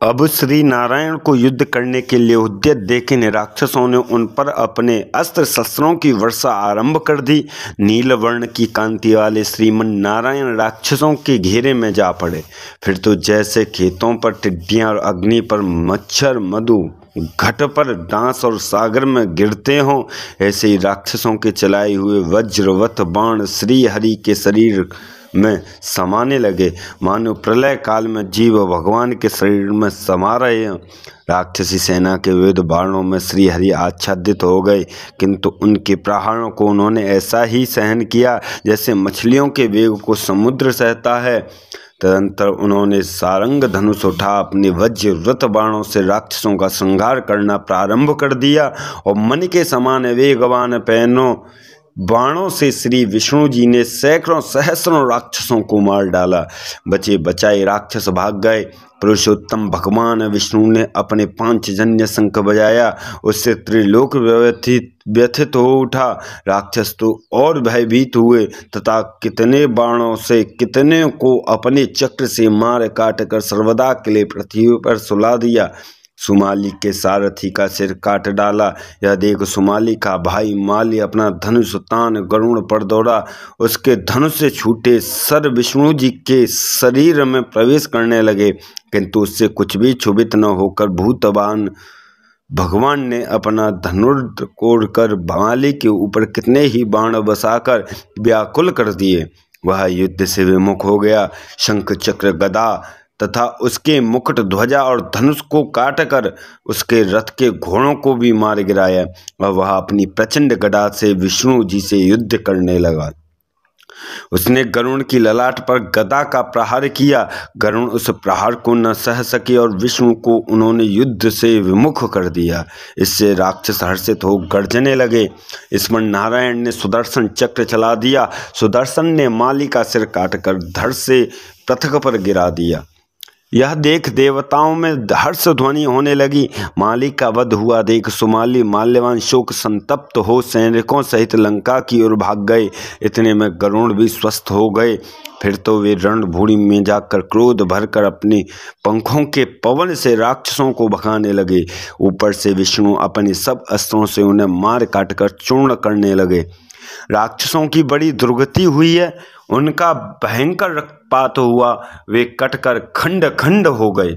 अब श्री नारायण को युद्ध करने के लिए उद्यत देखे राक्षसों ने उन पर अपने अस्त्र शस्त्रों की वर्षा आरंभ कर दी। नीलवर्ण की कांति वाले श्रीमन नारायण राक्षसों के घेरे में जा पड़े। फिर तो जैसे खेतों पर टिड्डियां और अग्नि पर मच्छर मधु घट पर डांस और सागर में गिरते हों, ऐसे ही राक्षसों के चलाए हुए वज्रवत बाण श्री हरि के शरीर में समाने लगे, मानो प्रलय काल में जीव भगवान के शरीर में समा रहे हैं। राक्षसी सेना के विविध बाणों में श्री हरि आच्छादित हो गए, किंतु उनके प्रहारों को उन्होंने ऐसा ही सहन किया जैसे मछलियों के वेग को समुद्र सहता है। तदंतर उन्होंने सारंग धनुष उठा अपने वज्रवत बाणों से राक्षसों का संहार करना प्रारंभ कर दिया और मन के समान वेगवान पैनों बाणों से श्री विष्णु जी ने सैकड़ों सहस्रों राक्षसों को मार डाला। बचे बचाए राक्षस भाग गए। पुरुषोत्तम भगवान विष्णु ने अपने पांचजन्य शंख बजाया, उससे त्रिलोक व्यथित हो उठा। राक्षस तो और भयभीत हुए तथा कितने बाणों से कितने को अपने चक्र से मार काट कर सर्वदा के लिए पृथ्वी पर सुला दिया। सुमाली के सारथी का सिर काट डाला। यह देख सुमाली का भाई माली अपना धनुष तान गरुड़ पर दौड़ा। उसके धनुष से छूटे सर विष्णु जी के शरीर में प्रवेश करने लगे, किंतु उससे कुछ भी क्षुभित न होकर भूतवान भगवान ने अपना धनुर्ध कोड़कर माली के ऊपर कितने ही बाण बसाकर व्याकुल कर दिए। वह युद्ध से विमुख हो गया। शंख चक्र गदा तथा उसके मुकुट ध्वजा और धनुष को काटकर उसके रथ के घोड़ों को भी मार गिराया और वह अपनी प्रचंड गदा से विष्णु जी से युद्ध करने लगा। उसने गरुड़ की ललाट पर गदा का प्रहार किया। गरुड़ उस प्रहार को न सह सके और विष्णु को उन्होंने युद्ध से विमुख कर दिया। इससे राक्षस हर्षित हो गर्जने लगे। इसमें नारायण ने सुदर्शन चक्र चला दिया। सुदर्शन ने माली का सिर काटकर धड़ से पृथक पर गिरा दिया। यह देख देवताओं में हर्ष ध्वनि होने लगी। माली का वध हुआ देख सुमाली माल्यवान शोक संतप्त हो सैनिकों सहित लंका की ओर भाग गए। इतने में गरुड़ भी स्वस्थ हो गए। फिर तो वे रणभूमि में जाकर क्रोध भरकर अपने पंखों के पवन से राक्षसों को भगाने लगे। ऊपर से विष्णु अपने सब अस्त्रों से उन्हें मार काट कर चूर्ण करने लगे। राक्षसों की बड़ी दुर्गति हुई है। उनका भयंकर रक्तपात हुआ। वे कटकर खंड खंड हो गए।